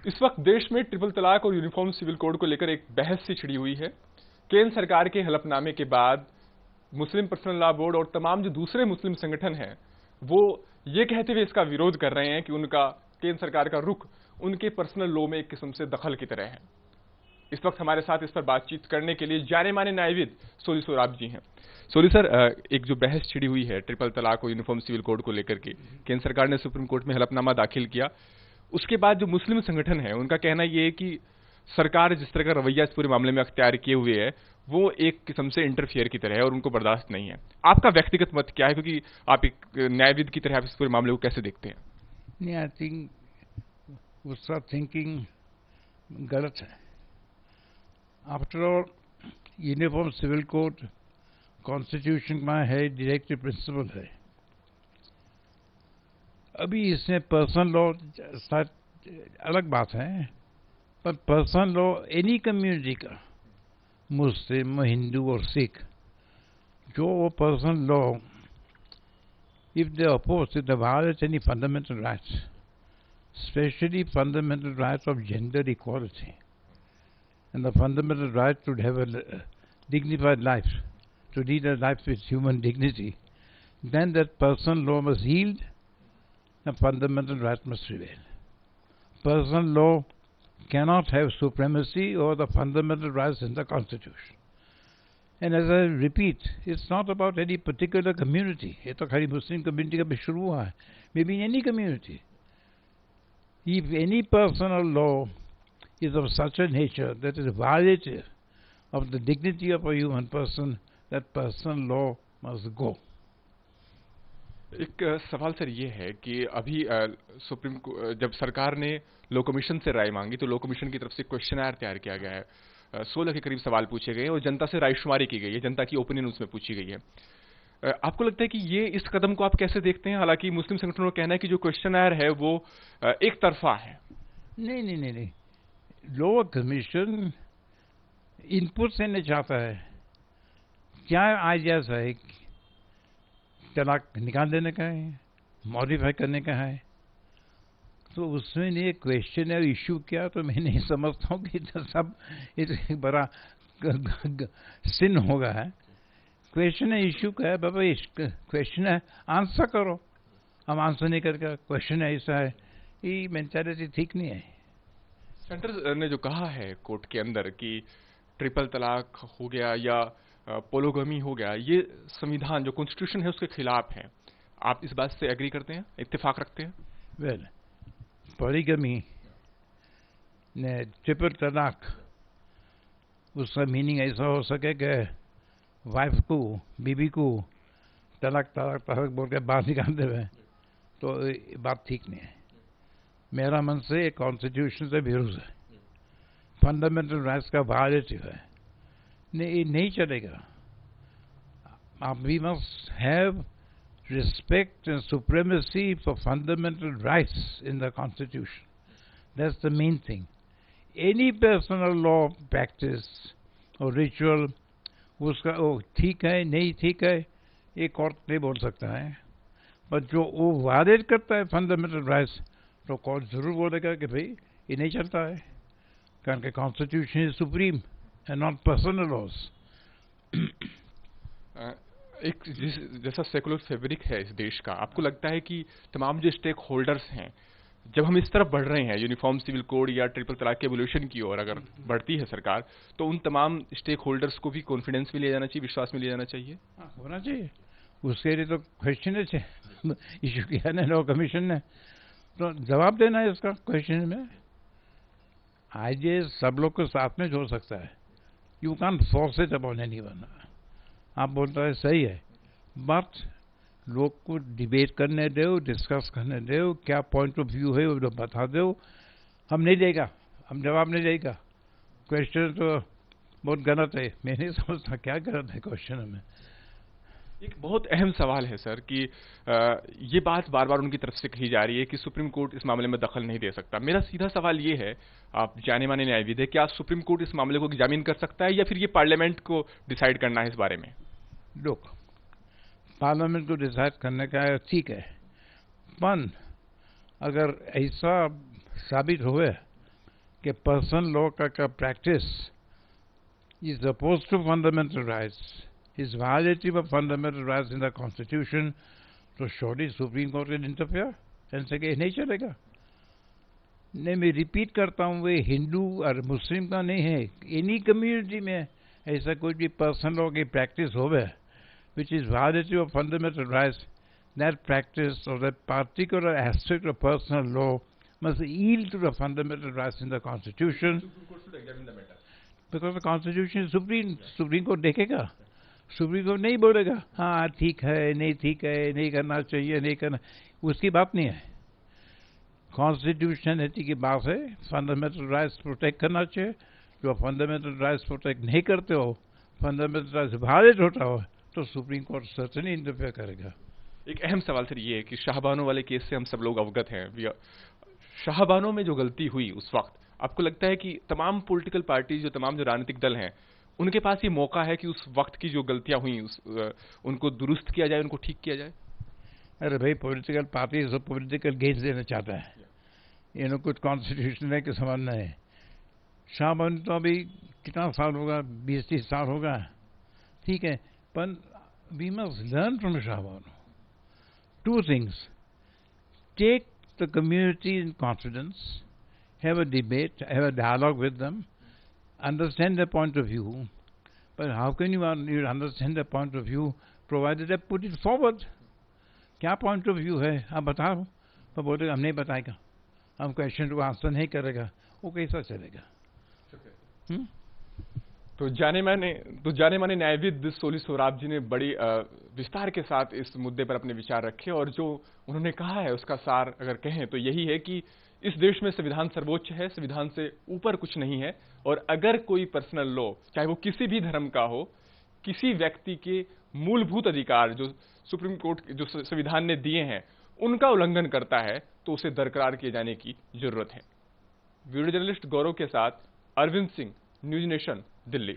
इस वक्त देश में ट्रिपल तलाक और यूनिफॉर्म सिविल कोड को लेकर एक बहस सी छिड़ी हुई है। केंद्र सरकार के हलफनामे के बाद मुस्लिम पर्सनल लॉ बोर्ड और तमाम जो दूसरे मुस्लिम संगठन हैं वो ये कहते हुए इसका विरोध कर रहे हैं कि उनका केंद्र सरकार का रुख उनके पर्सनल लॉ में एक किस्म से दखल की तरह है। इस वक्त हमारे साथ इस पर बातचीत करने के लिए जाने माने न्यायविद सोली सोराब जी हैं। सोली सर, एक जो बहस छिड़ी हुई है ट्रिपल तलाक और यूनिफॉर्म सिविल कोड को लेकर के, केंद्र सरकार ने सुप्रीम कोर्ट में हलफनामा दाखिल किया। उसके बाद जो मुस्लिम संगठन है उनका कहना यह है कि सरकार जिस तरह का रवैया इस पूरे मामले में अख्तियार किए हुए है वो एक किस्म से इंटरफियर की तरह है और उनको बर्दाश्त नहीं है। आपका व्यक्तिगत मत क्या है, क्योंकि आप एक न्यायविद की तरह आप इस पूरे मामले को कैसे देखते हैं? नहीं, आई थिंक उसका थिंकिंग गलत है। After all uniform civil code constitution में है, डायरेक्टिव प्रिंसिपल है। अभी इसमें पर्सनल लॉ अलग बात है, पर पर्सनल लॉ एनी कम्युनिटी का, मुस्लिम, हिंदू और सिख, जो वो personal law if they oppose, if they violate any fundamental rights, especially fundamental rights of gender equality and the fundamental right to have a dignified life, to lead a life with human dignity, then that personal law must yield and fundamental right must prevail. Personal law cannot have supremacy over the fundamental rights in the Constitution. And as I repeat, it's not about any particular community. ये तो खाली मुस्लिम community का भी शुरू हुआ है. Maybe in any community. If any personal law is of such a nature that is violative of the dignity of a human person, that personal law must go. एक सवाल सर ये है कि अभी जब सरकार ने लॉ कमीशन से राय मांगी तो लॉ कमीशन की तरफ से क्वेश्चनर तैयार किया गया है। 16 के करीब सवाल पूछे गए और जनता से रायशुमारी की गई है, जनता की ओपिनियन उसमें पूछी गई है। आपको लगता है कि ये इस कदम को आप कैसे देखते हैं? हालांकि मुस्लिम संगठनों का कहना है कि जो क्वेश्चनर है वो एक तरफा है। नहीं नहीं नहीं नहीं, लॉ कमीशन इनपुट देना चाहता है। क्या आइडियाज है? तलाक निकाल देने का है, मॉडिफाई करने का है, तो उसमें ने क्वेश्चनर इशू किया तो मैं नहीं समझता हूँ कि सब एक बड़ा सिन होगा है। क्वेश्चनर इशू का है, बाबा क्वेश्चन है, आंसर करो। हम आंसर नहीं करके क्वेश्चन ऐसा है, ये मेंटालिटी ठीक नहीं है। सेंटर ने जो कहा है कोर्ट के अंदर कि ट्रिपल तलाक हो गया या पोलोगमी हो गया, ये संविधान जो कॉन्स्टिट्यूशन है उसके खिलाफ है। आप इस बात से एग्री करते हैं, इत्तेफाक रखते हैं? वेल, पॉलीगमी ने ट्रिपल तलाक, उसका मीनिंग ऐसा हो सके कि वाइफ को, बीबी को तलाक तलाक तलाक बोल के बाहर निकाल देवे, तो बात ठीक नहीं है। मेरा मन से कॉन्स्टिट्यूशन से विरोध है, फंडामेंटल राइट्स का वायलेटिव है, नहीं चलेगा। We must have respect and supremacy for fundamental rights in the Constitution. That's the main thing. Any personal law practice or ritual, उसका ठीक है नहीं ठीक है ये कोर्ट नहीं बोल सकता है, पर जो वो वायलेट करता है फंडामेंटल राइट्स तो कोर्ट जरूर बोलेगा कि भाई ये नहीं चलता है, कारण कि constitution is supreme and not personal laws. एक जैसा सेकुलर फैब्रिक है इस देश का, आपको लगता है कि तमाम जो स्टेक होल्डर्स हैं, जब हम इस तरफ बढ़ रहे हैं यूनिफॉर्म सिविल कोड या ट्रिपल तलाक के एवोल्यूशन की ओर अगर बढ़ती है सरकार, तो उन तमाम स्टेक होल्डर्स को भी कॉन्फिडेंस में लिया जाना चाहिए, विश्वास में लिया जाना चाहिए? होना चाहिए। उसके लिए तो क्वेश्चन इशू किया ना लॉ कमीशन ने, तो जवाब देना है उसका क्वेश्चन में। आइए सब लोग को साथ में जोड़ सकता है। You can force it upon anyone. आप बोलता है सही है, बट लोग को डिबेट करने दो, डिस्कस करने दो, क्या पॉइंट ऑफ व्यू है वो बता दो। हम नहीं देगा, हम जवाब नहीं देगा। क्वेश्चन तो बहुत गलत है, मैं नहीं समझता क्या गलत है क्वेश्चन में। एक बहुत अहम सवाल है सर कि ये बात बार बार उनकी तरफ से कही जा रही है कि सुप्रीम कोर्ट इस मामले में दखल नहीं दे सकता। मेरा सीधा सवाल ये है, आप जाने माने न्यायविद है, क्या सुप्रीम कोर्ट इस मामले को एग्जामिन कर सकता है या फिर ये पार्लियामेंट को डिसाइड करना है इस बारे में? लोग पार्लियामेंट को डिसाइड करने का ठीक है, पर अगर ऐसा साबित हुए कि पर्सनल लॉ का practice is oppose to fundamental rights, is violative of fundamental rights in the constitution, तो surely supreme court can interfere and say कि नहीं चलेगा। नहीं, मैं रिपीट करता हूँ, वे हिंदू और मुस्लिम का नहीं है, एनी कम्युनिटी में ऐसा कोई भी पर्सनल लॉ की प्रैक्टिस होवे which is violative of fundamental rights, that practice or that particular aspect of personal law must yield to the fundamental rights in the Constitution. Supreme Court should examine the matter. Because the Constitution is supreme. Supreme Court देखेगा, supreme court नहीं बोलेगा हाँ ठीक है, नहीं करना चाहिए, नहीं करना, उसकी बात नहीं है। कॉन्स्टिट्यूशनलिटी की बात है, फंडामेंटल राइट्स प्रोटेक्ट करना चाहिए। जो फंडामेंटल राइट्स प्रोटेक्ट नहीं करते हो, फंडामेंटल राइट्स वायलेट होता हो, तो सुप्रीम कोर्ट सर्टेनली इंटरफेयर करेगा। एक अहम सवाल सर ये है कि शाहबानो वाले केस से हम सब लोग अवगत हैं। शाहबानो में जो गलती हुई उस वक्त, आपको लगता है कि तमाम पॉलिटिकल पार्टी, तमाम जो राजनीतिक दल हैं, उनके पास ये मौका है कि उस वक्त की जो गलतियां हुई उनको दुरुस्त किया जाए, उनको ठीक किया जाए? अरे भाई, पॉलिटिकल पार्टी तो पॉलिटिकल गेन्स देना चाहता है, इन्होंने कुछ कॉन्स्टिट्यूशन है कि समझना है। शाहबानो तो अभी कितना साल होगा, 20-30 साल होगा, ठीक है, but we must learn from Shahabano. Two things. Take the community in confidence, have a debate, have a dialogue with them, understand their point of view. But how can you understand their point of view provided they put it forward? क्या point of view है आप बताओ, पर बोलेगा हम नहीं बताएगा, हम क्वेश्चन को आंसर नहीं करेगा, वो कैसा चलेगा? तो जाने माने न्यायविद सोली सोराब जी ने बड़ी विस्तार के साथ इस मुद्दे पर अपने विचार रखे, और जो उन्होंने कहा है उसका सार अगर कहें तो यही है कि इस देश में संविधान सर्वोच्च है, संविधान से ऊपर कुछ नहीं है, और अगर कोई पर्सनल लॉ, चाहे वो किसी भी धर्म का हो, किसी व्यक्ति के मूलभूत अधिकार जो सुप्रीम कोर्ट जो संविधान ने दिए हैं उनका उल्लंघन करता है, तो उसे दरकिनार किए जाने की जरूरत है। वीडियो जर्नलिस्ट गौरव के साथ अरविंद सिंह, न्यूज नेशन, दिल्ली।